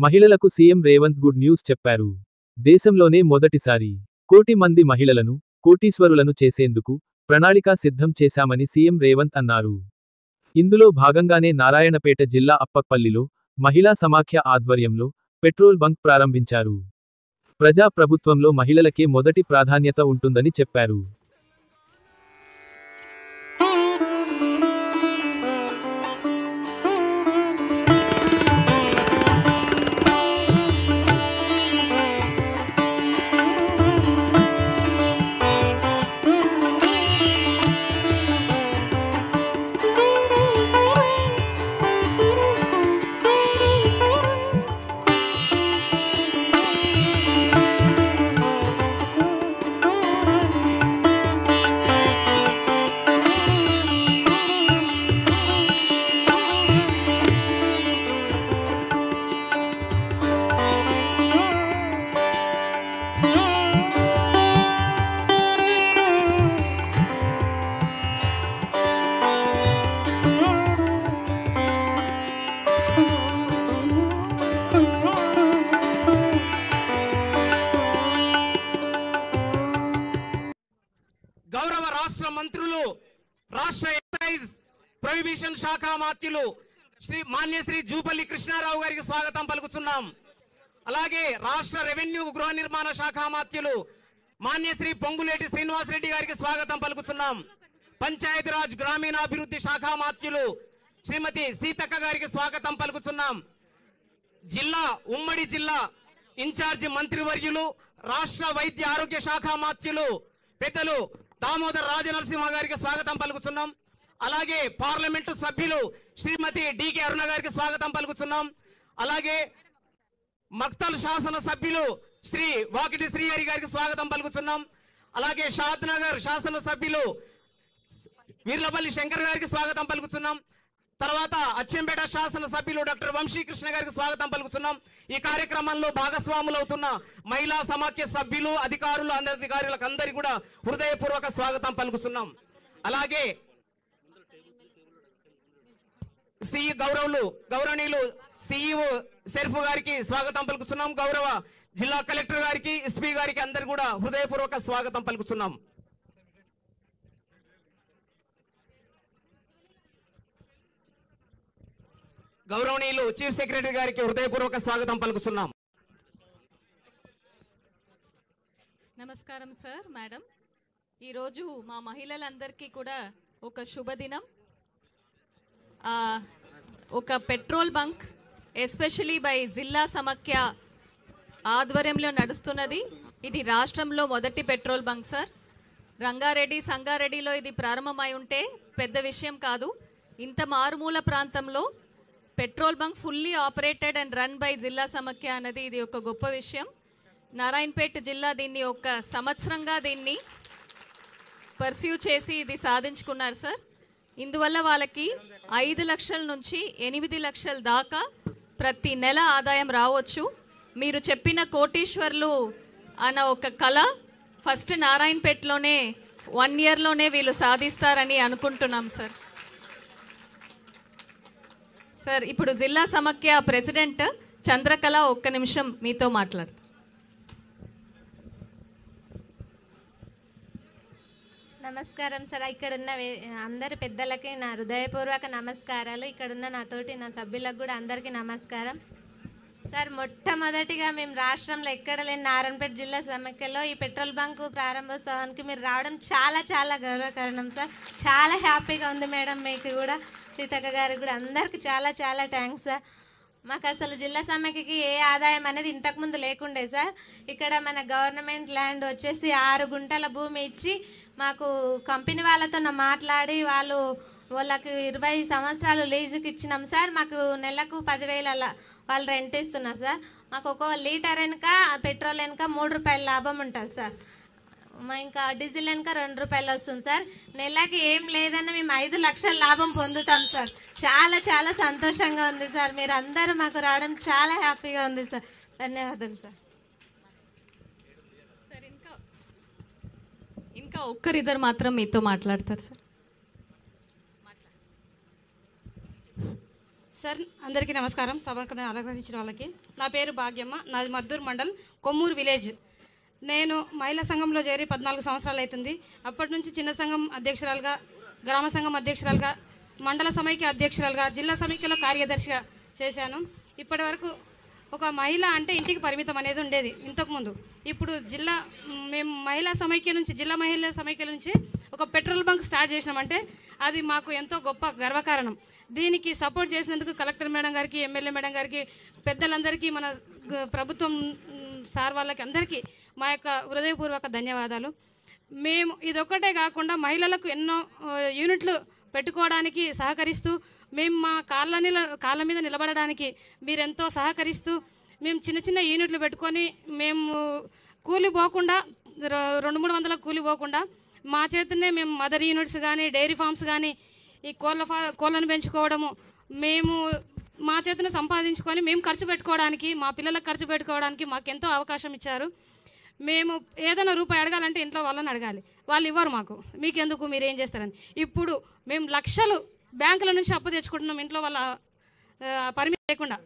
మహిళలకు CM Revanth good news చెప్పారు. దేశంలోనే మొదటిసారి 1 కోటి మంది మహిళలను కోటీశ్వరులను చేసేందుకు ప్రణాళిక సిద్ధం చేశామని సీఎం రేవంత్ అన్నారు. ఇందులో భాగంగానే నారాయణపేట జిల్లా అప్పక్పల్లిలో మహిళా సమాఖ్య ఆధ్వర్యంలో పెట్రోల్ బంక్ ప్రారంభించారు. ప్రజా ప్రభుత్వంలో మహిళలకే మొదటి ప్రాధాన్యత ఉంటుందని చెప్పారు. గౌరవ రాష్ట్ర మంత్రులు, రాష్ట్ర ఎక్సైజ్ ప్రొహిబిషన్ శాఖ మాత్యులు శ్రీ జూపల్లి కృష్ణారావు గారికి స్వాగతం పలుకుతున్నాం. అలాగే రాష్ట్ర రెవెన్యూ గృహ నిర్మాణ శాఖ మాత్యులు శ్రీ పొంగులేటి శ్రీనివాసరెడ్డి గారికి స్వాగతం పలుకుతున్నాం. పంచాయతీరాజ్ గ్రామీణాభివృద్ధి శాఖ మాత్యులు శ్రీమతి సీతక్క గారికి స్వాగతం పలుకుతున్నాం. ఉమ్మడి జిల్లా ఇన్ఛార్జి మంత్రివర్యులు, రాష్ట్ర వైద్య ఆరోగ్య శాఖ మాత్యులు పెద్దలు దామోదర్ రాజనరసింహ గారికి స్వాగతం పలుకుతున్నాం. అలాగే పార్లమెంటు సభ్యులు శ్రీమతి డికే అరుణ గారికి స్వాగతం పలుకుతున్నాం. అలాగే మక్తల్ శాసన సభ్యులు శ్రీ వాకిటి శ్రీహరి గారికి స్వాగతం పలుకుతున్నాం. అలాగే షాద్ నగర్ శాసన సభ్యులు వీర్లపల్లి శంకర్ గారికి స్వాగతం పలుకుతున్నాం. తర్వాత అచ్చంపేట శాసన సభ్యులు డాక్టర్ వంశీకృష్ణ గారికి స్వాగతం పలుకుతున్నాం. ఈ కార్యక్రమంలో భాగస్వాములు అవుతున్న మహిళా సమాఖ్య సభ్యులు, అధికారులు, అధికారులకు అందరికీ కూడా హృదయపూర్వక స్వాగతం పలుకుతున్నాం. అలాగే గౌరవనీయులు సిఇఓ షరీఫ్ గారికి స్వాగతం పలుకుతున్నాం. గౌరవ జిల్లా కలెక్టర్ గారికి, ఎస్పీ గారికి అందరు కూడా హృదయపూర్వక స్వాగతం పలుకుతున్నాం. గౌరవనీయులు చీఫ్ సెక్రటరీ గారికి హృదయపూర్వక స్వాగతం పలుకుతున్నాం. నమస్కారం సార్, మేడం. ఈరోజు మా మహిళలందరికీ కూడా ఒక శుభదినం. ఒక పెట్రోల్ బంక్ ఎస్పెషలీ బై జిల్లా సమాఖ్య ఆధ్వర్యంలో నడుస్తున్నది. ఇది రాష్ట్రంలో మొదటి పెట్రోల్ బంక్ సార్. రంగారెడ్డి, సంగారెడ్డిలో ఇది ప్రారంభమై ఉంటే పెద్ద విషయం కాదు. ఇంత మారుమూల ప్రాంతంలో petrol bunk fully operated and run by జిల్లా సమాఖ్య అన్నది ఇది ఒక గొప్ప విషయం. నారాయణపేట జిల్లా దీన్ని ఒక సంవత్సరంగా దీన్ని పర్స్యూ చేసి ఇది సాధించుకున్నారు సార్. ఇందువల్ల వాళ్ళకి 5 లక్షల నుంచి 8 లక్షల దాకా ప్రతి నెల ఆదాయం రావచ్చు. మీరు చెప్పిన కోటీశ్వర్లు అన్న ఒక కళ ఫస్ట్ నారాయణపేటలోనే 1 ఇయర్లోనే వీళ్ళు సాధిస్తారని అనుకుంటున్నాం సార్. సార్, ఇప్పుడు జిల్లా సమాఖ్య ప్రెసిడెంట్ చంద్రకళ ఒక్క నిమిషం మీతో మాట్లాడుతారు. నమస్కారం సార్. ఇక్కడున్న అందరి పెద్దలకి నా హృదయపూర్వక నమస్కారాలు. ఇక్కడున్న నా సభ్యులకు కూడా అందరికీ నమస్కారం సార్. మొట్టమొదటిగా మేము రాష్ట్రంలో ఎక్కడ లేని నారాయణపేట జిల్లా సమాఖ్యలో ఈ పెట్రోల్ బంకు ప్రారంభోత్సవానికి మీరు రావడం చాలా చాలా గౌరవకారణం సార్. చాలా హ్యాపీగా ఉంది మేడం. మీకు కూడా, సీతక్క గారికి కూడా అందరికీ చాలా చాలా థ్యాంక్స్ సార్. మాకు అసలు జిల్లా సమాఖ్యకి ఏ ఆదాయం అనేది ఇంతకుముందు లేకుండే సార్. ఇక్కడ మన గవర్నమెంట్ ల్యాండ్ వచ్చేసి 6 గుంటల భూమి ఇచ్చి మాకు కంపెనీ వాళ్ళతో మాట్లాడి వాళ్ళకి 20 సంవత్సరాలు లీజుకి ఇచ్చినాం సార్. మాకు నెలకు 10,000 వాళ్ళు రెంట్ ఇస్తున్నారు సార్. మాకు ఒక లీటర్ వెనుక పెట్రోల్ వెనుక 3 రూపాయల లాభం ఉంటుంది సార్. ఇంకా డీజిల్ వెనుక 2 రూపాయలు వస్తుంది సార్. నెలకి ఏం లేదన్నా మేము 5 లక్షల లాభం పొందుతాం సార్. చాలా చాలా సంతోషంగా ఉంది సార్. మీరు అందరూ మాకు రావడం చాలా హ్యాపీగా ఉంది సార్. ధన్యవాదాలు సార్. ఇంకా ఒక్కరిద్దరు మాత్రం మీతో మాట్లాడతారు సార్. సార్ అందరికీ నమస్కారం. సభకు అలంకరించిన వాళ్ళకి. నా పేరు భాగ్యమ్మ, నాది మద్దూరు మండల్ కొమ్మూరు విలేజ్. నేను మహిళా సంఘంలో చేరి 14 సంవత్సరాలు అవుతుంది. అప్పటి నుంచి చిన్న సంఘం అధ్యక్షురాలుగా, గ్రామ సంఘం అధ్యక్షురాలుగా, మండల సమైక్య అధ్యక్షురాలుగా, జిల్లా సమైక్యలో కార్యదర్శిగా చేశాను. ఇప్పటి వరకు ఒక మహిళ అంటే ఇంటికి పరిమితం అనేది ఉండేది ఇంతకుముందు. ఇప్పుడు మేము మహిళా సమైక్య నుంచి, జిల్లా మహిళా సమైక్య నుంచి ఒక పెట్రోల్ బంక్ స్టార్ట్ చేసినామంటే అది మాకు ఎంతో గొప్ప గర్వకారణం. దీనికి సపోర్ట్ చేసినందుకు కలెక్టర్ మేడం గారికి, ఎమ్మెల్యే మేడం గారికి, పెద్దలందరికీ, మన ప్రభుత్వం సార్ వాళ్ళకి అందరికీ మా యొక్క హృదయపూర్వక ధన్యవాదాలు. మేము ఇదొక్కటే కాకుండా మహిళలకు ఎన్నో యూనిట్లు పెట్టుకోవడానికి సహకరిస్తూ, మేము మా కాళ్ళ మీద నిలబడడానికి మీరెంతో సహకరిస్తూ, మేము చిన్న చిన్న యూనిట్లు పెట్టుకొని మేము కూలి పోకుండా 200-300 కూలి పోకుండా మా చేతనే మేము మదర్ యూనిట్స్ కానీ, డైరీ ఫార్మ్స్ కానీ, ఈ కోళ్ళను పెంచుకోవడము మేము మా చేతనే సంపాదించుకొని మేము ఖర్చు పెట్టుకోవడానికి, మా పిల్లలకు ఖర్చు పెట్టుకోవడానికి మాకు ఎంతో అవకాశం ఇచ్చారు. మేము ఏదైనా రూపాయి అడగాలంటే ఇంట్లో వాళ్ళని అడగాలి, వాళ్ళు ఇవ్వరు మాకు. మీకెందుకు, మీరు ఏం చేస్తారని. ఇప్పుడు మేము లక్షలు బ్యాంకుల నుంచి అప్పు తెచ్చుకుంటున్నాం, ఇంట్లో వాళ్ళ పరిమితి లేకుండా,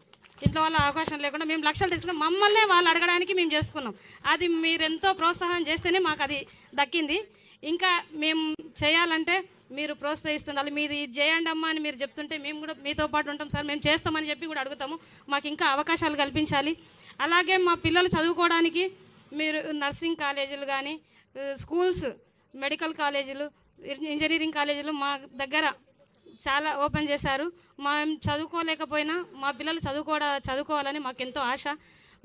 ఇంట్లో వాళ్ళ అవకాశం లేకుండా మేము లక్షలు తెచ్చుకున్నాం. మమ్మల్నే వాళ్ళు అడగడానికి మేము చేసుకున్నాం. అది మీరెంతో ప్రోత్సాహం చేస్తేనే మాకు అది దక్కింది. ఇంకా మేము చేయాలంటే మీరు ప్రోత్సహిస్తుండాలి. మీది ఇది చేయండి అమ్మా అని మీరు చెప్తుంటే మేము కూడా మీతో పాటు ఉంటాం సార్, మేము చేస్తామని చెప్పి కూడా అడుగుతాము. మాకు ఇంకా అవకాశాలు కల్పించాలి. అలాగే మా పిల్లలు చదువుకోవడానికి మీరు నర్సింగ్ కాలేజీలు కానీ, స్కూల్స్, మెడికల్ కాలేజీలు, ఇంజనీరింగ్ కాలేజీలు మా దగ్గర చాలా ఓపెన్ చేశారు. మేము చదువుకోలేకపోయినా మా పిల్లలు చదువుకోవాలని మాకు ఎంతో ఆశ.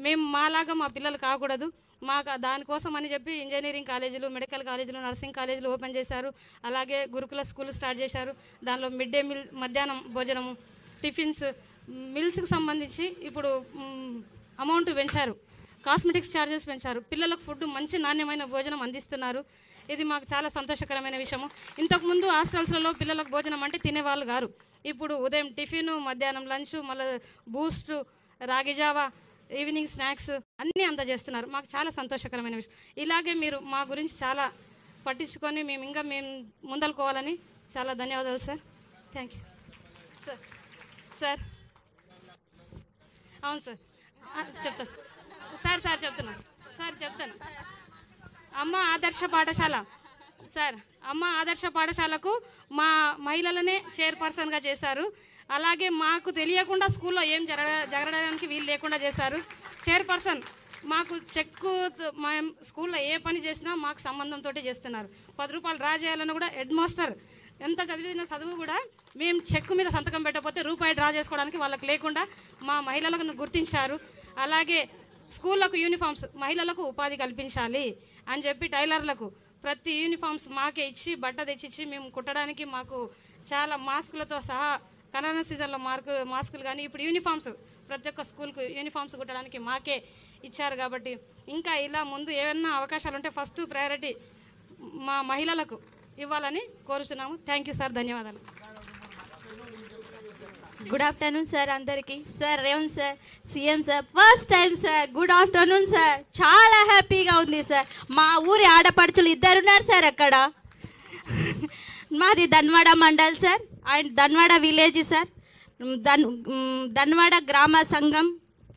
మేము మాలాగా మా పిల్లలు కాకూడదు, మాకు దానికోసం అని చెప్పి ఇంజనీరింగ్ కాలేజీలు, మెడికల్ కాలేజీలు, నర్సింగ్ కాలేజీలు ఓపెన్ చేశారు. అలాగే గురుకుల స్కూల్ స్టార్ట్ చేశారు. దానిలో మిడ్ డే మీల్, మధ్యాహ్నం భోజనము, టిఫిన్స్, మిల్స్కి సంబంధించి ఇప్పుడు అమౌంట్ పెంచారు. కాస్మెటిక్స్ ఛార్జెస్ పెంచారు. పిల్లలకు ఫుడ్, మంచి నాణ్యమైన భోజనం అందిస్తున్నారు. ఇది మాకు చాలా సంతోషకరమైన విషయము. ఇంతకుముందు హాస్టల్స్లలో పిల్లలకు భోజనం అంటే తినేవాళ్ళు గారు. ఇప్పుడు ఉదయం టిఫిను, మధ్యాహ్నం లంచ్, మళ్ళీ బూస్ట్, రాగి జావా, ఈవినింగ్ స్నాక్స్ అన్నీ అందజేస్తున్నారు. మాకు చాలా సంతోషకరమైన విషయం. ఇలాగే మీరు మా గురించి చాలా పట్టించుకొని మేము ముందలుకోవాలని చాలా ధన్యవాదాలు సార్. Thank you sir. అవును సార్, చెప్తాను. అమ్మ ఆదర్శ పాఠశాల సార్, అమ్మ ఆదర్శ పాఠశాలకు మా మహిళలనే చైర్పర్సన్గా చేశారు. అలాగే మాకు తెలియకుండా స్కూల్లో ఏం జరగడానికి వీలు లేకుండా చేశారు. చైర్పర్సన్ మాకు చెక్కు, మా స్కూల్లో ఏ పని చేసినా మాకు సంబంధంతో చేస్తున్నారు. 10 రూపాయలు డ్రా చేయాలని కూడా హెడ్ మాస్టర్ ఎంత చదివిన చదువు కూడా మేము చెక్కు మీద సంతకం పెట్టకపోతే రూపాయి డ్రా చేసుకోవడానికి వాళ్ళకి లేకుండా మా మహిళలకు గుర్తించారు. అలాగే స్కూళ్ళకు యూనిఫామ్స్, మహిళలకు ఉపాధి కల్పించాలి అని చెప్పి టైలర్లకు ప్రతి యూనిఫామ్స్ మాకే ఇచ్చి, బట్ట తెచ్చిచ్చి మేము కుట్టడానికి మాకు చాలా మాస్కులతో సహా, కరోనా సీజన్లో మాస్కులు కానీ, ఇప్పుడు యూనిఫామ్స్ ప్రతి ఒక్క స్కూల్కు యూనిఫామ్స్ కుట్టడానికి మాకే ఇచ్చారు. కాబట్టి ఇంకా ఇలా ముందు ఏమైనా అవకాశాలు ఉంటే ఫస్ట్ ప్రయారిటీ మా మహిళలకు ఇవ్వాలని కోరుతున్నాము. థ్యాంక్ యూ సార్, ధన్యవాదాలు. గుడ్ ఆఫ్టర్నూన్ సార్ అందరికీ. Sir Revanth sir, CM sir, first time sir. Good afternoon sir. చాలా హ్యాపీగా ఉంది సార్. మా ఊరి ఆడపడుచులు 2 ఉన్నారు సార్ అక్కడ. మాది Dhanwada mandal sir and Dhanwada village sir. Dhanwada గ్రామ సంఘం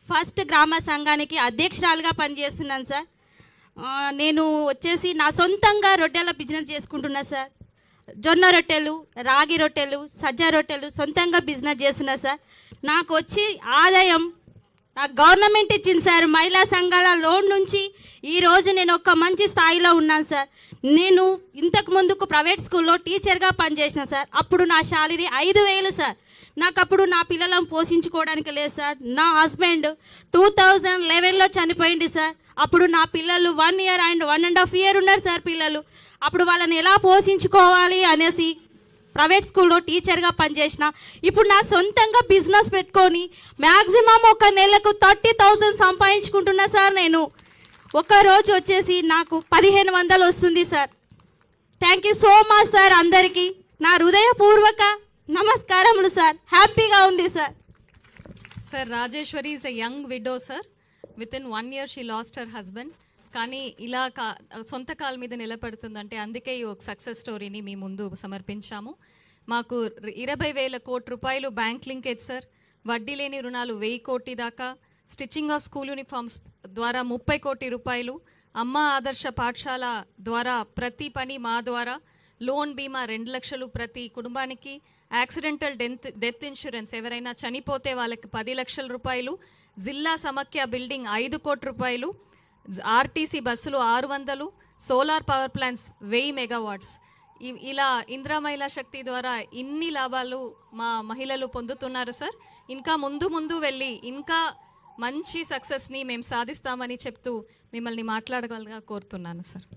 ఫస్ట్ గ్రామ సంఘానికి అధ్యక్షురాలుగా పనిచేస్తున్నాను సార్. నేను వచ్చేసి నా సొంతంగా రొట్టెల బిజినెస్ చేసుకుంటున్నా సార్. జొన్న రొట్టెలు, రాగి రొట్టెలు, సజ్జ రొట్టెలు సొంతంగా బిజినెస్ చేస్తున్నా సార్. నాకు వచ్చి ఆదాయం నాకు గవర్నమెంట్ ఇచ్చింది సార్. మహిళా సంఘాల లోన్ నుంచి ఈరోజు నేను ఒక మంచి స్థాయిలో ఉన్నాను సార్. నేను ఇంతకు ముందుకు ప్రైవేట్ స్కూల్లో టీచర్గా పనిచేసిన సార్. అప్పుడు నా శాలరీ 5,000 సార్. నాకు అప్పుడు నా పిల్లలను పోషించుకోవడానికి లేదు సార్. నా హస్బెండ్ 2011లో చనిపోయింది సార్. అప్పుడు నా పిల్లలు 1 year అండ్ 1.5 year ఉన్నారు సార్ పిల్లలు. అప్పుడు వాళ్ళని ఎలా పోషించుకోవాలి అనేసి ప్రైవేట్ స్కూల్లో టీచర్గా పనిచేసిన. ఇప్పుడు నా సొంతంగా బిజినెస్ పెట్టుకొని మ్యాక్సిమం ఒక నెలకు 30,000 సంపాదించుకుంటున్నా సార్. నేను ఒక్కరోజు వచ్చేసి నాకు 1,500 వస్తుంది sir. Thank you so much sir. అందరికీ నా హృదయపూర్వక నమస్కారములు సార్. హ్యాపీగా ఉంది sir. Sir, Rajeshwari is a young widow sir. With in 1 year she lost her husband. కానీ ఇలా సొంత కాళ్ళ మీద నిలబడుతుందంటే అందుకే ఈ ఒక సక్సెస్ స్టోరీని మీ ముందు సమర్పించాము. మాకు 20,000 కోట్ల రూపాయలు బ్యాంక్ లింకేజ్ సార్. వడ్డీ లేని రుణాలు 1000 కోటి దాకా, స్టిచ్చింగ్ ఆఫ్ స్కూల్ యూనిఫామ్స్ ద్వారా 30 కోటి రూపాయలు, అమ్మ ఆదర్శ పాఠశాల ద్వారా ప్రతి పని మా ద్వారా, లోన్ బీమా 2 లక్షలు ప్రతి కుటుంబానికి, యాక్సిడెంటల్ డెత్ ఇన్సూరెన్స్ ఎవరైనా చనిపోతే వాళ్ళకి 10 లక్షల రూపాయలు, జిల్లా సమాఖ్య బిల్డింగ్ 5 కోట్ల రూపాయలు, ఆర్టీసీ బస్సులు 600, సోలార్ పవర్ ప్లాంట్స్ 1000 మెగావాట్స్. ఇలా ఇందిరా మహిళా శక్తి ద్వారా ఇన్ని లాభాలు మా మహిళలు పొందుతున్నారు సార్. ఇంకా ముందు వెళ్ళి ఇంకా మంచి సక్సెస్ని మేము సాధిస్తామని చెప్తూ మిమ్మల్ని మాట్లాడగలగా కోరుతున్నాను సార్.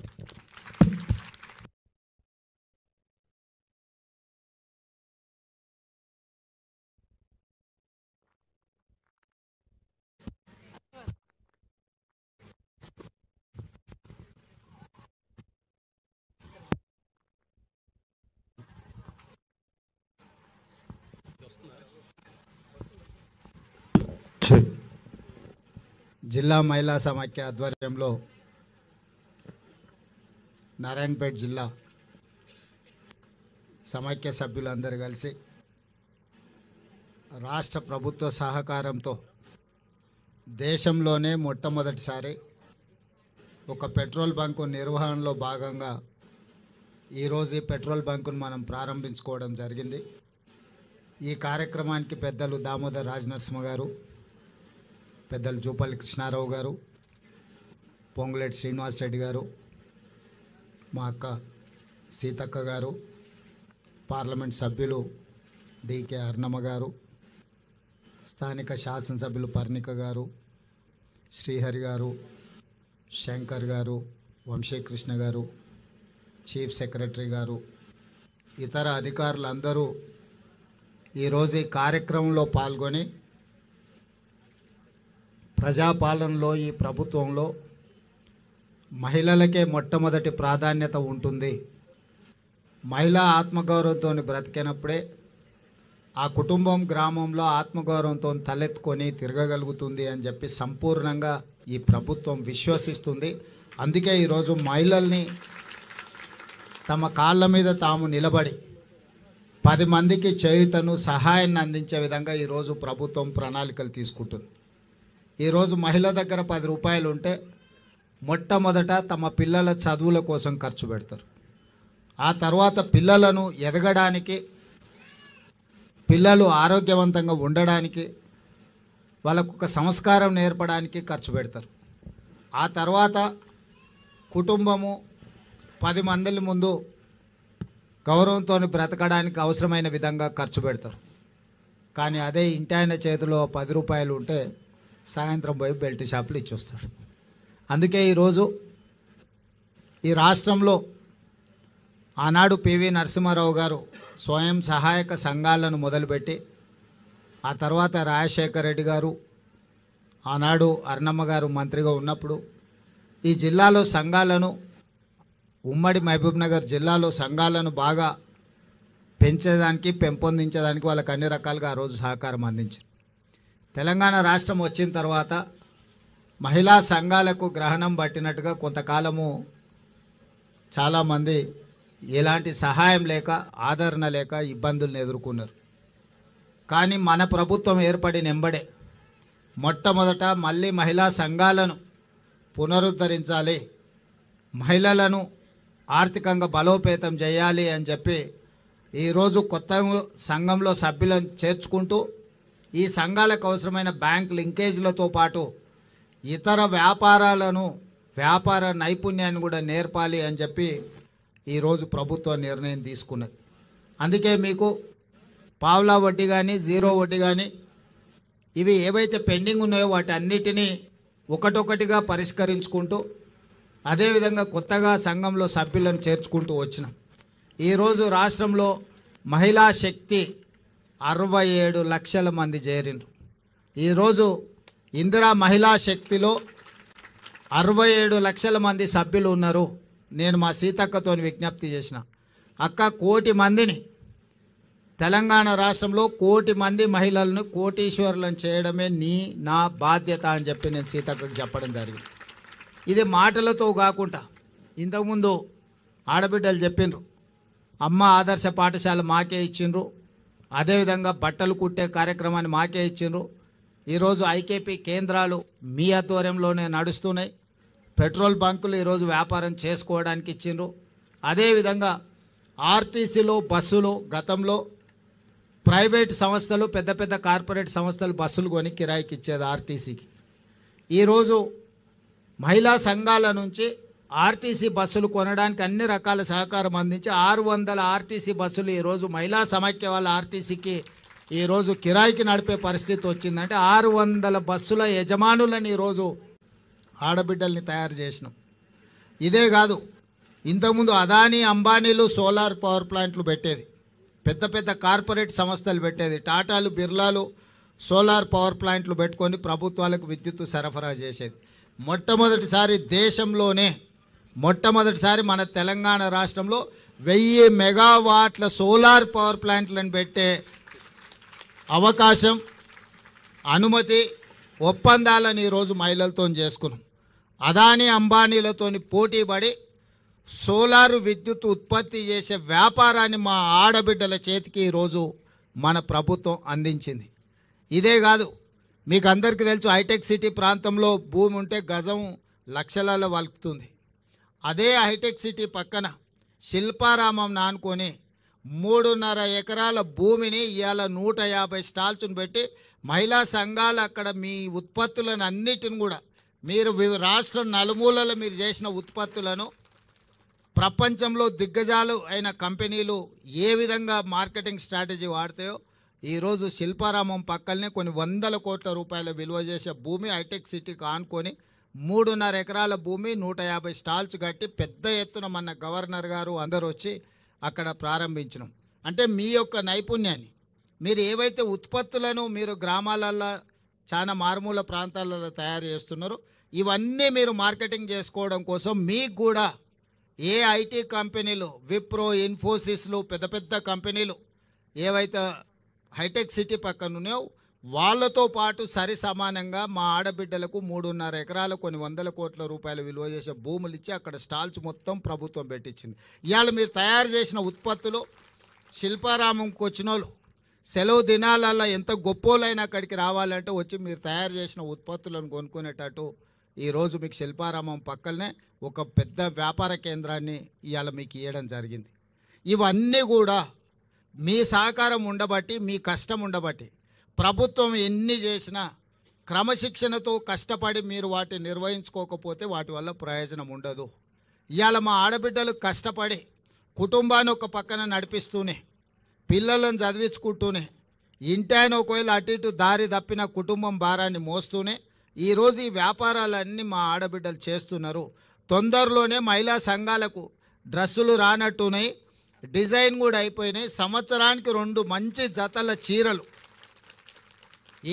జిల్లా మహిళా సమాఖ్య ఆధ్వర్యంలో నారాయణపేట జిల్లా సమాఖ్య సభ్యులందరూ కలిసి రాష్ట్ర ప్రభుత్వ సహకారంతో దేశంలోనే మొట్టమొదటిసారి ఒక పెట్రోల్ బంకు నిర్వహణలో భాగంగా ఈరోజు ఈ పెట్రోల్ బంకును మనం ప్రారంభించుకోవడం జరిగింది. ఈ కార్యక్రమానికి పెద్దలు దామోదర్ రాజనరసింహ గారు, పెద్దలు జూపల్లి కృష్ణారావు గారు, పొంగులేటి శ్రీనివాసరెడ్డి గారు, మా అక్క సీతక్క గారు, పార్లమెంట్ సభ్యులు డికే అర్ణమ్మ గారు, స్థానిక శాసనసభ్యులు పర్ణిక గారు, శ్రీహరి గారు, శంకర్ గారు, వంశీకృష్ణ గారు, చీఫ్ సెక్రటరీ గారు, ఇతర అధికారులందరూ ఈరోజు ఈ కార్యక్రమంలో పాల్గొని ప్రజాపాలనలో ఈ ప్రభుత్వంలో మహిళలకే మొట్టమొదటి ప్రాధాన్యత ఉంటుంది, మహిళా ఆత్మగౌరవంతో బ్రతికినప్పుడే ఆ కుటుంబం గ్రామంలో ఆత్మగౌరవంతో తలెత్తుకొని తిరగగలుగుతుంది అని చెప్పి సంపూర్ణంగా ఈ ప్రభుత్వం విశ్వసిస్తుంది. అందుకే ఈరోజు మహిళల్ని తమ కాళ్ళ మీద తాము నిలబడి 10 మందికి చేయుతను సహాయాన్ని అందించే విధంగా ఈరోజు ప్రభుత్వం ప్రణాళికలు తీసుకుంటుంది. ఈరోజు మహిళ దగ్గర 10 రూపాయలు ఉంటే మొట్టమొదట తమ పిల్లల చదువుల కోసం ఖర్చు పెడతారు. ఆ తర్వాత పిల్లలను ఎదగడానికి, పిల్లలు ఆరోగ్యవంతంగా ఉండడానికి, వాళ్ళకు ఒక సంస్కారం నేర్పడానికి ఖర్చు పెడతారు. ఆ తర్వాత కుటుంబము 10 మంది ముందు గౌరవంతో బ్రతకడానికి అవసరమైన విధంగా ఖర్చు పెడతారు. కానీ అదే ఇంటి ఆయన చేతిలో 10 రూపాయలు ఉంటే సాయంత్రం పోయి బెల్ట్ షాపులు ఇచ్చొస్తాడు. అందుకే ఈరోజు ఈ రాష్ట్రంలో ఆనాడు పివి నరసింహారావు గారు స్వయం సహాయక సంఘాలను మొదలుపెట్టి, ఆ తర్వాత రాజశేఖర రెడ్డి గారు, ఆనాడు అర్ణమ్మ గారు మంత్రిగా ఉన్నప్పుడు ఈ జిల్లాలో సంఘాలను, ఉమ్మడి మహబూబ్నగర్ జిల్లాలో సంఘాలను బాగా పెంచేదానికి, పెంపొందించేదానికి వాళ్ళకి అన్ని రకాలుగా ఆ రోజు సహకారం అందించారు. తెలంగాణ రాష్ట్రం వచ్చిన తర్వాత మహిళా సంఘాలకు గ్రహణం పట్టినట్టుగా కొంతకాలము చాలామంది ఎలాంటి సహాయం లేక, ఆదరణ లేక ఇబ్బందులను ఎదుర్కొన్నారు. కానీ మన ప్రభుత్వం ఏర్పడిన వెంబడే మొట్టమొదట మళ్ళీ మహిళా సంఘాలను పునరుద్ధరించాలి, మహిళలను ఆర్థికంగా బలోపేతం చేయాలి అని చెప్పి ఈరోజు కొత్త సంఘంలో సభ్యులను చేర్చుకుంటూ ఈ సంఘాలకు అవసరమైన బ్యాంక్ లింకేజీలతో పాటు ఇతర వ్యాపార నైపుణ్యాన్ని కూడా నేర్పాలి అని చెప్పి ఈరోజు ప్రభుత్వం నిర్ణయం తీసుకున్నది. అందుకే మీకు పావలా వడ్డీ కానీ, జీరో వడ్డీ కానీ, ఇవి ఏవైతే పెండింగ్ ఉన్నాయో వాటి అన్నిటినీ ఒకటొకటిగా పరిష్కరించుకుంటూ, అదేవిధంగా కొత్తగా సంఘంలో సభ్యులను చేర్చుకుంటూ వచ్చినాం. ఈరోజు రాష్ట్రంలో మహిళా శక్తి 67 లక్షల మంది చేరిండ్రు. ఈరోజు ఇందిరా మహిళా శక్తిలో 67 లక్షల మంది సభ్యులు ఉన్నారు. నేను మా సీతక్కతో విజ్ఞప్తి చేసిన, అక్క 1 కోటి మందిని, తెలంగాణ రాష్ట్రంలో 1 కోటి మంది మహిళలను కోటీశ్వరులను చేయడమే నా బాధ్యత అని చెప్పి నేను సీతక్కకు చెప్పడం జరిగింది. ఇది మాటలతో కాకుండా ఇంతకుముందు ఆడబిడ్డలు చెప్పిండ్రు, అమ్మ ఆదర్శ పాఠశాల మాకే ఇచ్చిండ్రు, అదేవిధంగా బట్టలు కుట్టే కార్యక్రమాన్ని మాకే ఇచ్చిండ్రు. ఈరోజు ఐకేపీ కేంద్రాలు మీ ఆధ్వర్యంలోనే నడుస్తున్నాయి. పెట్రోల్ బంకులు ఈరోజు వ్యాపారం చేసుకోవడానికి ఇచ్చిండ్రు. అదేవిధంగా ఆర్టీసీలో బస్సులు గతంలో ప్రైవేట్ సంస్థలు పెద్ద పెద్ద కార్పొరేట్ సంస్థలు బస్సులు కొని కిరాయికి ఇచ్చేది ఆర్టీసీకి. ఈరోజు మహిళా సంఘాల నుంచి ఆర్టీసీ బస్సులు కొనడానికి అన్ని రకాల సహకారం అందించి 600 ఆర్టీసీ బస్సులు ఈరోజు మహిళా సమైక్య వాళ్ళ ఆర్టీసీకి ఈరోజు కిరాయికి నడిపే పరిస్థితి వచ్చిందంటే 600 బస్సుల యజమానులను ఈరోజు ఆడబిడ్డల్ని తయారు చేసినాం. ఇదే కాదు, ఇంతకుముందు అదానీ అంబానీలు సోలార్ పవర్ ప్లాంట్లు పెట్టేది, పెద్ద పెద్ద కార్పొరేట్ సంస్థలు పెట్టేది, టాటాలు బిర్లాలు సోలార్ పవర్ ప్లాంట్లు పెట్టుకొని ప్రభుత్వాలకు విద్యుత్తు సరఫరా చేసేది. మొట్టమొదటిసారి దేశంలోనే మొట్టమొదటిసారి మన తెలంగాణ రాష్ట్రంలో 1000 మెగావాట్ల సోలార్ పవర్ ప్లాంట్లను పెట్టే అవకాశం, అనుమతి, ఒప్పందాలను ఈరోజు మహిళలతో చేసుకున్నాం. అదానీ అంబానీలతోని పోటీపడి సోలారు విద్యుత్ ఉత్పత్తి చేసే వ్యాపారాన్ని మా ఆడబిడ్డల చేతికి ఈరోజు మన ప్రభుత్వం అందించింది. ఇదే కాదు, మీకు అందరికీ తెలుసు హైటెక్ సిటీ ప్రాంతంలో భూమి ఉంటే గజం లక్షలలో వలుకుతుంది. అదే హైటెక్ సిటీ పక్కన శిల్పారామం నానుకొని 3.5 ఎకరాల భూమిని ఇవాళ 150 స్టాల్స్ను పెట్టి మహిళా సంఘాలు అక్కడ మీ ఉత్పత్తులను అన్నిటిని కూడా మీరు రాష్ట్రం నలుమూలలో మీరు చేసిన ఉత్పత్తులను ప్రపంచంలో దిగ్గజాలు అయిన కంపెనీలు ఏ విధంగా మార్కెటింగ్ స్ట్రాటజీ వాడతాయో ఈరోజు శిల్పారామం పక్కనే కొన్ని 100 కోట్ల రూపాయల విలువ చేసే భూమి హైటెక్ సిటీకి ఆనుకొని 3.5 ఎకరాల భూమి 150 స్టాల్స్ కట్టి పెద్ద ఎత్తున మన గవర్నర్ గారు అందరూ వచ్చి అక్కడ ప్రారంభించినాం. అంటే మీ యొక్క నైపుణ్యాన్ని మీరు ఏవైతే ఉత్పత్తులను మీరు గ్రామాలలో చాలా మారుమూల ప్రాంతాలలో తయారు చేస్తున్నారో ఇవన్నీ మీరు మార్కెటింగ్ చేసుకోవడం కోసం మీకు కూడా ఏ ఐటీ కంపెనీలు విప్రో, ఇన్ఫోసిస్లు పెద్ద పెద్ద కంపెనీలు ఏవైతే హైటెక్ సిటీ పక్కన ఉన్నాయో వాళ్ళతో పాటు సరి సమానంగా మా ఆడబిడ్డలకు 3.5 ఎకరాలు కొన్ని 100 కోట్ల రూపాయల విలువ చేసే భూములు ఇచ్చి అక్కడ స్టాల్స్ మొత్తం ప్రభుత్వం పెట్టించింది. ఇవాళ మీరు తయారు చేసిన ఉత్పత్తులు శిల్పారామంకి వచ్చిన వాళ్ళు సెలవు దినాలలో ఎంత గొప్పోలైనా అక్కడికి రావాలంటే వచ్చి మీరు తయారు చేసిన ఉత్పత్తులను కొనుక్కునేటట్టు ఈరోజు మీకు శిల్పారామం పక్కనే ఒక పెద్ద వ్యాపార కేంద్రాన్ని ఇవాళ మీకు ఇవ్వడం జరిగింది. ఇవన్నీ కూడా మీ సహకారం ఉండబట్టి, మీ కష్టం ఉండబట్టి ప్రభుత్వం ఎన్ని చేసినా క్రమశిక్షణతో కష్టపడి మీరు వాటిని నిర్వహించుకోకపోతే వాటి వల్ల ప్రయోజనం ఉండదు. ఇవాళ మా ఆడబిడ్డలు కష్టపడి కుటుంబాన్ని ఒక పక్కన నడిపిస్తూనే, పిల్లలను చదివించుకుంటూనే, ఇంటాయన ఒకవేళ అటు ఇటు దారి తప్పిన కుటుంబం భారాన్ని మోస్తూనే ఈరోజు ఈ వ్యాపారాలన్నీ మా ఆడబిడ్డలు చేస్తున్నారు. తొందరలోనే మహిళా సంఘాలకు డ్రెస్సులు రానట్టున్నాయి, డిజైన్ కూడా అయిపోయినాయి. సంవత్సరానికి 2 మంచి జతల చీరలు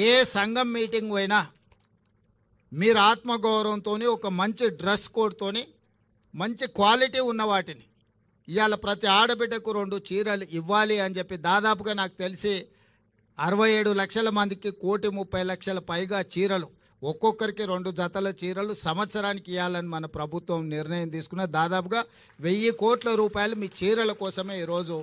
ఏ సంఘం మీటింగ్ పోయినా మీరు ఆత్మగౌరవంతో ఒక మంచి డ్రెస్ కోడ్తోని మంచి క్వాలిటీ ఉన్న వాటిని ఇవాళ ప్రతి ఆడబిడ్డకు 2 చీరలు ఇవ్వాలి అని చెప్పి దాదాపుగా నాకు తెలిసి 67 లక్షల మందికి 1,30,00,000 పైగా చీరలు, ఒక్కొక్కరికి 2 జతల చీరలు సంవత్సరానికి ఇవ్వాలని మన ప్రభుత్వం నిర్ణయం తీసుకున్న దాదాపుగా 1000 కోట్ల రూపాయలు మీ చీరల కోసమే ఈరోజు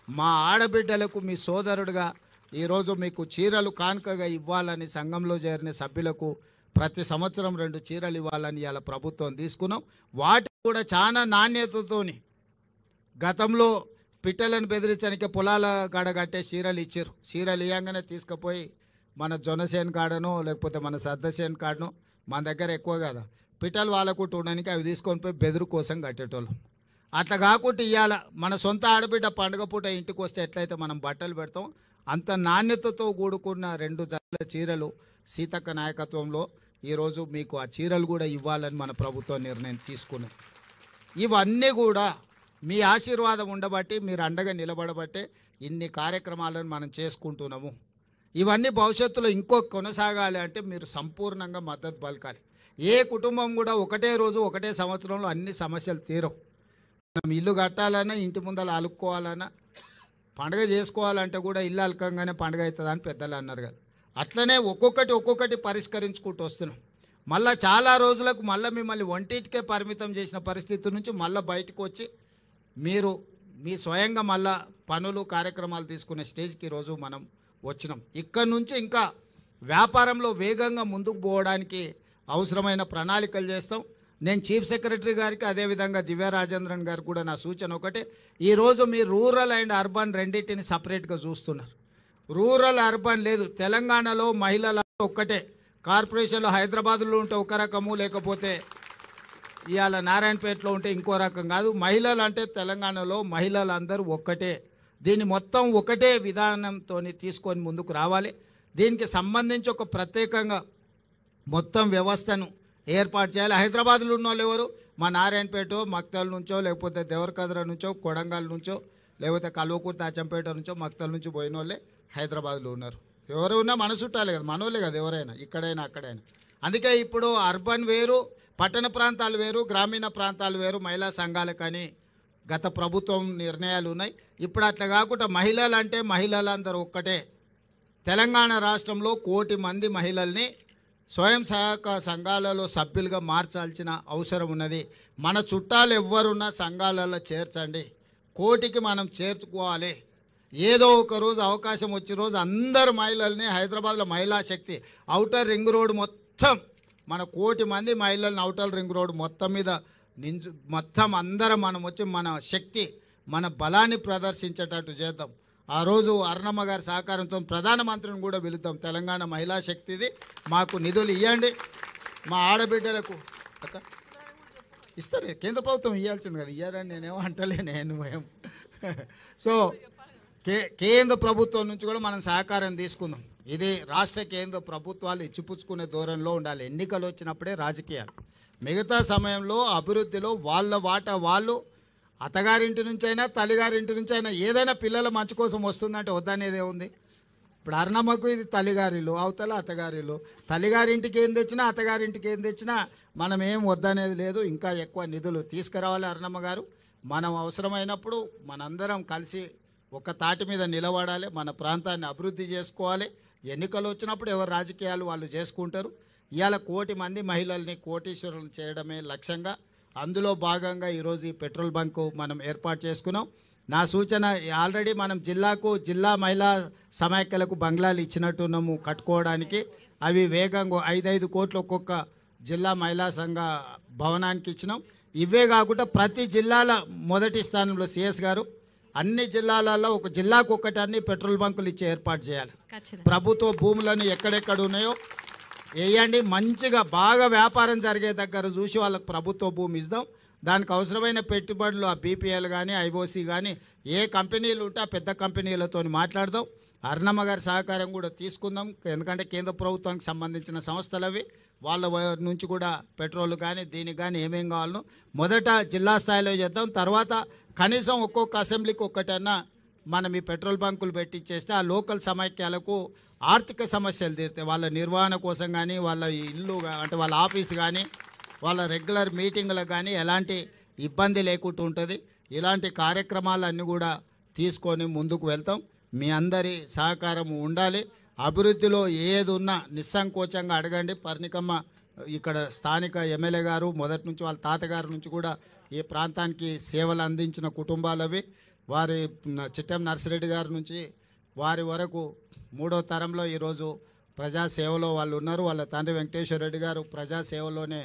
మా ఆడబిడ్డలకు మీ సోదరుడుగా ఈరోజు మీకు చీరలు కానుకగా ఇవ్వాలని సంఘంలో చేరిన సభ్యులకు ప్రతి సంవత్సరం 2 చీరలు ఇవ్వాలని ఇవాళ ప్రభుత్వం తీసుకున్నాం. వాటి కూడా చాలా నాణ్యతతోని గతంలో పిట్టలను బెదిరించడానికి పొలాల కాడ కట్టే చీరలు ఇచ్చారు. చీరలు ఇవ్వగానే తీసుకుపోయి మన జొన్నసేన్ కాడనో లేకపోతే మన సద్దసేన్ కాడనో మన దగ్గర ఎక్కువ కదా పిట్టలు వాళ్ళకు ఉండడానికి అవి తీసుకొని పోయి బెదురు కోసం కట్టేటోళ్ళం. అట్లా కాకుండా ఇవాళ మన సొంత ఆడబిడ్డ పండుగ పూట ఇంటికి వస్తే ఎట్లయితే మనం బట్టలు పెడతాం అంత నాణ్యతతో కూడుకున్న 2 జతల చీరలు సీతక్క నాయకత్వంలో ఈరోజు మీకు ఆ చీరలు కూడా ఇవ్వాలని మన ప్రభుత్వం నిర్ణయం తీసుకున్నది. ఇవన్నీ కూడా మీ ఆశీర్వాదం ఉండబట్టి, మీరు అండగా నిలబడబట్టే ఇన్ని కార్యక్రమాలను మనం చేసుకుంటున్నాము. ఇవన్నీ భవిష్యత్తులో ఇంకో కొనసాగాలి అంటే మీరు సంపూర్ణంగా మద్దతు పలకాలి. ఏ కుటుంబం కూడా ఒకటే రోజు ఒకటే సంవత్సరంలో అన్ని సమస్యలు తీరవు. మనం ఇల్లు కట్టాలన్నా, ఇంటి ముందర అలుక్కోవాలన్నా, పండుగ చేసుకోవాలంటే కూడా ఇల్లు అలకంగానే పండుగ అవుతుందని పెద్దలు అన్నారు కదా. అట్లనే ఒక్కొక్కటి పరిష్కరించుకుంటూ వస్తున్నాం. మళ్ళీ చాలా రోజులకు మళ్ళీ మిమ్మల్ని ఒంటింటికే పరిమితం చేసిన పరిస్థితి నుంచి మళ్ళీ బయటకు వచ్చి మీరు మీ స్వయంగా మళ్ళా పనులు కార్యక్రమాలు తీసుకునే స్టేజ్కి ఈరోజు మనం వచ్చినాం. ఇక్కడ నుంచి ఇంకా వ్యాపారంలో వేగంగా ముందుకు పోవడానికి అవసరమైన ప్రణాళికలు చేస్తాం. నేను చీఫ్ సెక్రటరీ గారికి అదేవిధంగా దివ్య రాజేంద్రన్ గారికి కూడా నా సూచన ఒకటే, ఈరోజు మీరు రూరల్ అండ్ అర్బన్ రెండింటిని సపరేట్గా చూస్తున్నారు. రూరల్ అర్బన్ లేదు. తెలంగాణలో మహిళల ఒక్కటే. కార్పొరేషన్లో హైదరాబాద్లో ఉంటే ఒక రకము, లేకపోతే ఇవాళ నారాయణపేటలో ఉంటే ఇంకో రకం కాదు. మహిళలు అంటే తెలంగాణలో మహిళలందరూ ఒక్కటే. దీన్ని మొత్తం ఒకటే విధానంతో తీసుకొని ముందుకు రావాలి. దీనికి సంబంధించి ఒక ప్రత్యేకంగా మొత్తం వ్యవస్థను ఏర్పాటు చేయాలి. హైదరాబాద్లో ఉన్న వాళ్ళు ఎవరు? మా నారాయణపేట మక్తల్ నుంచో, లేకపోతే దేవరకద్ర నుంచో, కొడంగల్ నుంచో, లేకపోతే కల్వకుర్తి అచ్చంపేట నుంచో, మక్తల్ నుంచి పోయిన వాళ్ళే హైదరాబాద్లో ఉన్నారు. ఎవరు ఉన్నా మన చుట్టాలే కదా, మనోళ్ళే కదా ఎవరైనా, ఇక్కడైనా అక్కడైనా. అందుకే ఇప్పుడు అర్బన్ వేరు, పట్టణ ప్రాంతాలు వేరు, గ్రామీణ ప్రాంతాలు వేరు మహిళా సంఘాలకని గత ప్రభుత్వం నిర్ణయాలు ఉన్నాయి. ఇప్పుడు అట్లా కాకుండా మహిళలు అంటే మహిళలందరూ ఒక్కటే. తెలంగాణ రాష్ట్రంలో 1 కోటి మంది మహిళల్ని స్వయం సహాయక సంఘాలలో సభ్యులుగా మార్చాల్సిన అవసరం ఉన్నది. మన చుట్టాలు ఎవ్వరున్నా సంఘాలలో చేర్చండి. 1 కోటికి మనం చేర్చుకోవాలి. ఏదో ఒక రోజు అవకాశం వచ్చే రోజు అందరు మహిళల్ని హైదరాబాద్లో మహిళా శక్తి ఔటర్ రింగ్ రోడ్ మొత్తం మన 1 కోటి మంది మహిళల్ని ఔటర్ రింగ్ రోడ్ మొత్తం మీద మొత్తం అందరం మనం వచ్చి మన శక్తి మన బలాన్ని ప్రదర్శించేటట్టు చేద్దాం. ఆ రోజు అరుణమ్మ గారి సహకారంతో ప్రధానమంత్రిని కూడా పిలుద్దాం. తెలంగాణ మహిళా శక్తిది, మాకు నిధులు ఇవ్వండి, మా ఆడబిడ్డలకు ఇస్తారు. కేంద్ర ప్రభుత్వం ఇవ్వాల్సింది కదా, ఇవ్వాలని నేనేమో అంటలే నేను. సో కేంద్ర ప్రభుత్వం నుంచి కూడా మనం సహకారం తీసుకుందాం. ఇది రాష్ట్ర కేంద్ర ప్రభుత్వాలు ఇచ్చిపుచ్చుకునే ధోరణిలో ఉండాలి. ఎన్నికలు వచ్చినప్పుడే రాజకీయాలు, మిగతా సమయంలో అభివృద్ధిలో వాళ్ళ వాటా వాళ్ళు, అత్తగారింటి నుంచైనా తల్లిగారింటి నుంచి అయినా ఏదైనా పిల్లల మంచి కోసం వస్తుందంటే వద్దనేదే ఉంది. ఇప్పుడు అరుణమ్మకు ఇది తల్లిగారిలు, అవతల అత్తగారిలు. తల్లిగారింటికి ఏం తెచ్చినా అత్తగారింటికి ఏం తెచ్చినా మనం ఏం వద్దనేది లేదు. ఇంకా ఎక్కువ నిధులు తీసుకురావాలి అరుణమ్మ గారు. మనం అవసరమైనప్పుడు మనందరం కలిసి ఒక తాటి మీద నిలబడాలి, మన ప్రాంతాన్ని అభివృద్ధి చేసుకోవాలి. ఎన్నికలు వచ్చినప్పుడు ఎవరు రాజకీయాలు వాళ్ళు చేసుకుంటారు. ఇవాళ 1 కోటి మంది మహిళల్ని కోటీశ్వరులను చేయడమే లక్ష్యంగా, అందులో భాగంగా ఈరోజు ఈ పెట్రోల్ బంకు మనం ఏర్పాటు చేసుకున్నాం. నా సూచన, ఆల్రెడీ మనం జిల్లా మహిళా సమాఖ్యలకు బంగ్లాలు ఇచ్చినట్టున్నాము కట్టుకోవడానికి. అవి వేగంగా 5 కోట్లు ఒక్కొక్క జిల్లా మహిళా సంఘ భవనానికి ఇచ్చినాం. ఇవే కాకుండా ప్రతి జిల్లాల మొదటి స్థానంలో సిఎస్ గారు అన్ని జిల్లాలలో ఒక జిల్లాకు ఒక్కటి అన్ని పెట్రోల్ బంకులు ఇచ్చి ఏర్పాటు చేయాలి. ప్రభుత్వ భూములను ఎక్కడెక్కడ ఉన్నాయో వేయండి. మంచిగా బాగా వ్యాపారం జరిగే దగ్గర చూసి వాళ్ళకి ప్రభుత్వ భూమి ఇద్దాం. దానికి అవసరమైన పెట్టుబడులు ఆ బీపీఎల్ కానీ ఐఓసి కానీ ఏ కంపెనీలు ఉంటే ఆ పెద్ద కంపెనీలతో మాట్లాడదాం. అరుణమ్మ గారి సహకారం కూడా తీసుకుందాం. ఎందుకంటే కేంద్ర ప్రభుత్వానికి సంబంధించిన సంస్థలు అవి, వాళ్ళ నుంచి కూడా పెట్రోల్ కానీ దీనికి కానీ ఏమేం కావాలనో మొదట జిల్లా స్థాయిలో చేద్దాం. తర్వాత కనీసం ఒక్కొక్క అసెంబ్లీకి ఒక్కటన్నా మనం ఈ పెట్రోల్ బంకులు పెట్టించేస్తే ఆ లోకల్ సమైక్యాలకు ఆర్థిక సమస్యలు తీరుతాయి. వాళ్ళ నిర్వహణ కోసం కానీ, వాళ్ళ ఇల్లు అంటే వాళ్ళ ఆఫీస్ కానీ, వాళ్ళ రెగ్యులర్ మీటింగ్లకు కానీ ఎలాంటి ఇబ్బంది లేకుండా ఉంటుంది. ఇలాంటి కార్యక్రమాలన్నీ కూడా తీసుకొని ముందుకు వెళ్తాం. మీ అందరి సహకారం ఉండాలి. అభివృద్ధిలో ఏది ఉన్నా నిస్సంకోచంగా అడగండి. పర్ణికమ్మ ఇక్కడ స్థానిక ఎమ్మెల్యే గారు మొదటి నుంచి వాళ్ళ తాతగారి నుంచి కూడా ఈ ప్రాంతానికి సేవలు అందించిన కుటుంబాలవి. వారి చిట్టెం నర్సిరెడ్డి గారి నుంచి వారి వరకు 3వ తరంలో ఈరోజు ప్రజాసేవలో వాళ్ళు ఉన్నారు. వాళ్ళ తండ్రి వెంకటేశ్వర రెడ్డి గారు ప్రజాసేవలోనే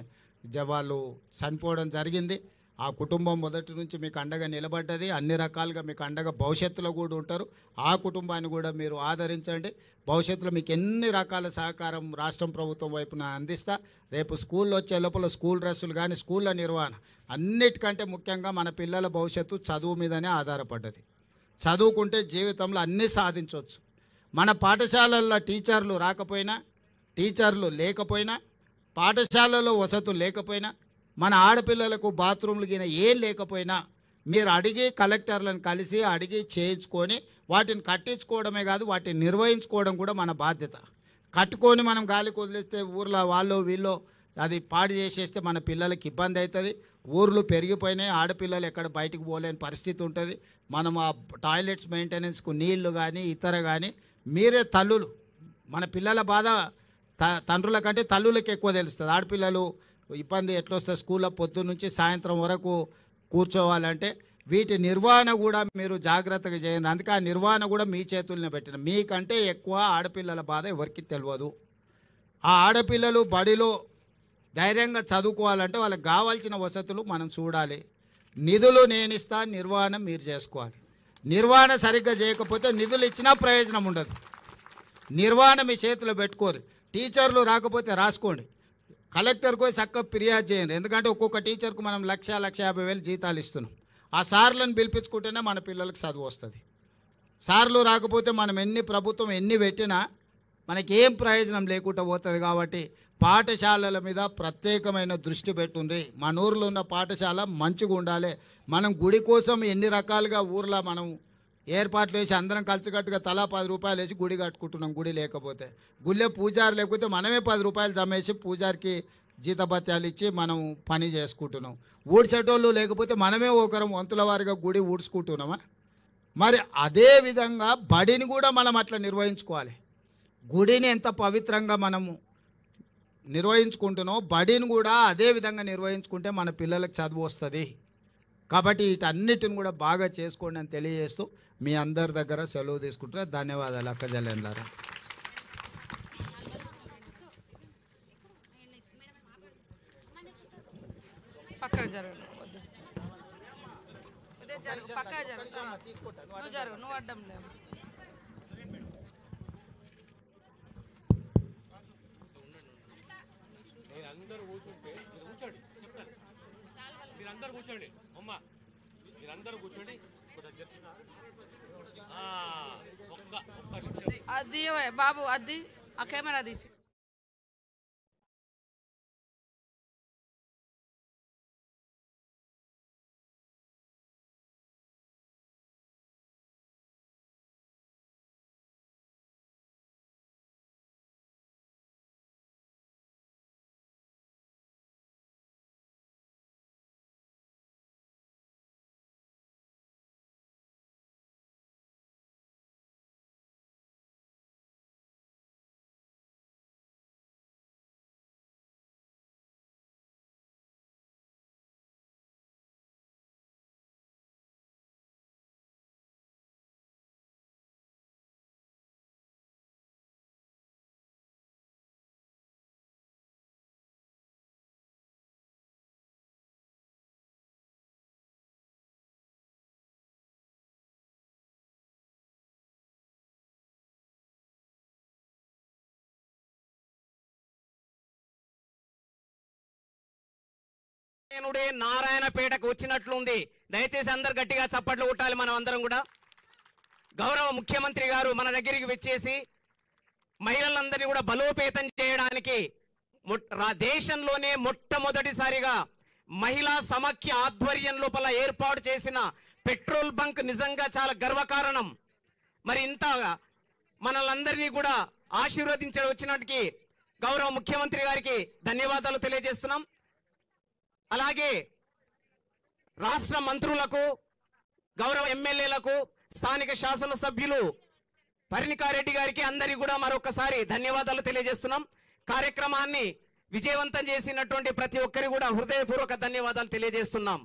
వాళ్ళు చనిపోవడం జరిగింది. ఆ కుటుంబం మొదటి నుంచి మీకు అండగా నిలబడ్డది. అన్ని రకాలుగా మీకు అండగా భవిష్యత్తులో కూడా ఉంటారు. ఆ కుటుంబాన్ని కూడా మీరు ఆదరించండి. భవిష్యత్తులో మీకు ఎన్ని రకాల సహకారం రాష్ట్రం ప్రభుత్వం వైపున అందిస్తా. రేపు స్కూల్లో వచ్చే లోపల స్కూల్ డ్రెస్సులు కానీ, స్కూళ్ళ నిర్వహణ, అన్నిటికంటే ముఖ్యంగా మన పిల్లల భవిష్యత్తు చదువు మీదనే ఆధారపడ్డది. చదువుకుంటే జీవితంలో అన్నీ సాధించవచ్చు. మన పాఠశాలల్లో టీచర్లు రాకపోయినా, టీచర్లు లేకపోయినా, పాఠశాలలో వసతులు లేకపోయినా, మన ఆడపిల్లలకు బాత్రూమ్లు గిన ఏం లేకపోయినా మీరు అడిగి కలెక్టర్లను కలిసి అడిగి చేయించుకొని వాటిని కట్టించుకోవడమే కాదు, వాటిని నిర్వహించుకోవడం కూడా మన బాధ్యత. కట్టుకొని మనం గాలికి వదిలేస్తే ఊర్లో వాళ్ళు వీళ్ళు అది పాడు చేసేస్తే మన పిల్లలకి ఇబ్బంది అవుతుంది. ఊర్లు పెరిగిపోయినాయి, ఆడపిల్లలు ఎక్కడ బయటికి పోలేని పరిస్థితి ఉంటుంది. మనం ఆ టాయిలెట్స్ మెయింటెనెన్స్కు నీళ్లు కానీ ఇతర కానీ మీరే తల్లులు, మన పిల్లల బాధ తండ్రుల కంటే తల్లులకు ఎక్కువ తెలుస్తుంది. ఆడపిల్లలు ఇబ్బంది ఎట్లొస్తుంది, స్కూల్లో పొద్దున్న నుంచి సాయంత్రం వరకు కూర్చోవాలంటే వీటి నిర్వహణ కూడా మీరు జాగ్రత్తగా చేయండి. అందుకే ఆ నిర్వహణ కూడా మీ చేతుల్లోనే పెట్టిన. మీకంటే ఎక్కువ ఆడపిల్లల బాధ ఎవరికి తెలియదు. ఆ ఆడపిల్లలు బడిలో ధైర్యంగా చదువుకోవాలంటే వాళ్ళకి కావాల్సిన వసతులు మనం చూడాలి. నిధులు నేను ఇస్తా, నిర్వహణ మీరు చేసుకోవాలి. నిర్వహణ సరిగ్గా చేయకపోతే నిధులు ఇచ్చినా ప్రయోజనం ఉండదు. నిర్వహణ మీ చేతిలో పెట్టుకోరు. టీచర్లు రాకపోతే రాసుకోండి, కలెక్టర్కి పోయి చక్కగా ఫిర్యాదు చేయండి. ఎందుకంటే ఒక్కొక్క టీచర్కు మనం 1,50,000 జీతాలు ఇస్తున్నాం. ఆ సార్లను పిలిపించుకుంటేనే మన పిల్లలకు చదువు వస్తుంది. సార్లు రాకపోతే మనం ప్రభుత్వం ఎన్ని పెట్టినా మనకి ఏం ప్రయోజనం లేకుండా పోతుంది. కాబట్టి పాఠశాలల మీద ప్రత్యేకమైన దృష్టి పెట్టుండ్రి. మన ఊర్లో ఉన్న పాఠశాల మంచిగా ఉండాలి. మనం గుడి కోసం ఎన్ని రకాలుగా ఊర్లో మనం ఏర్పాట్లు వేసి అందరం కలిసికట్టుగా తలా 10 రూపాయలు వేసి గుడి కట్టుకుంటున్నాం. గుడి లేకపోతే గుళ్ళే పూజారి లేకపోతే మనమే 10 రూపాయలు జమేసి పూజారికి జీతభత్యాలు ఇచ్చి మనం పని చేసుకుంటున్నాం. ఊడ్చేటోళ్ళు లేకపోతే మనమే ఒకరం వంతుల వారిగా గుడి ఊడ్చుకుంటున్నామా? మరి అదే విధంగా బడిని కూడా మనం అట్లా నిర్వహించుకోవాలి. గుడిని ఎంత పవిత్రంగా మనము నిర్వహించుకుంటున్నాం, బడిని కూడా అదే విధంగా నిర్వహించుకుంటే మన పిల్లలకు చదువు వస్తుంది. కాబట్టి వీటన్నిటిని కూడా బాగా చేసుకోండి అని తెలియజేస్తూ మీ అందరి దగ్గర సెలవు తీసుకుంటున్నా. ధన్యవాదాలు అక్క జల్లేంలారా. పక్కకు జరుగు, పక్కకు జరుగు, నువ్వు జరుగు, నువ్వు అడ్డం లేవు. మీరందరూ కూర్చుంటే మీరందరూ కూర్చోండి అమ్మ, మీరందరూ కూర్చోండి. ఒక్క నిమిషం అది బాబు, అది ఆ కెమెరా తీసి నారాయణపేటకు వచ్చినట్లుంది. దయచేసి అందరు గట్టిగా చప్పట్లు కొట్టాలి. మనం అందరం కూడా గౌరవ ముఖ్యమంత్రి గారు మన దగ్గరికి వచ్చేసి మహిళలందరినీ కూడా బలోపేతం చేయడానికి దేశంలోనే మొట్టమొదటిసారిగా మహిళా సమాఖ్య ఆధ్వర్యం లోపల ఏర్పాటు చేసిన పెట్రోల్ బంక్ నిజంగా చాలా గర్వకారణం. మరి ఇంత మనలందరినీ కూడా ఆశీర్వదించడం వచ్చినట్టుకి గౌరవ ముఖ్యమంత్రి గారికి ధన్యవాదాలు తెలియజేస్తున్నాం. అలాగే రాష్ట్ర మంత్రులకు, గౌరవ ఎమ్మెల్యేలకు, స్థానిక శాసనసభ్యులు పరిణికారెడ్డి గారికి అందరికీ కూడా మరొకసారి ధన్యవాదాలు తెలియజేస్తున్నాం. కార్యక్రమాన్ని విజయవంతం చేసినటువంటి ప్రతి ఒక్కరికి కూడా హృదయపూర్వక ధన్యవాదాలు తెలియజేస్తున్నాం.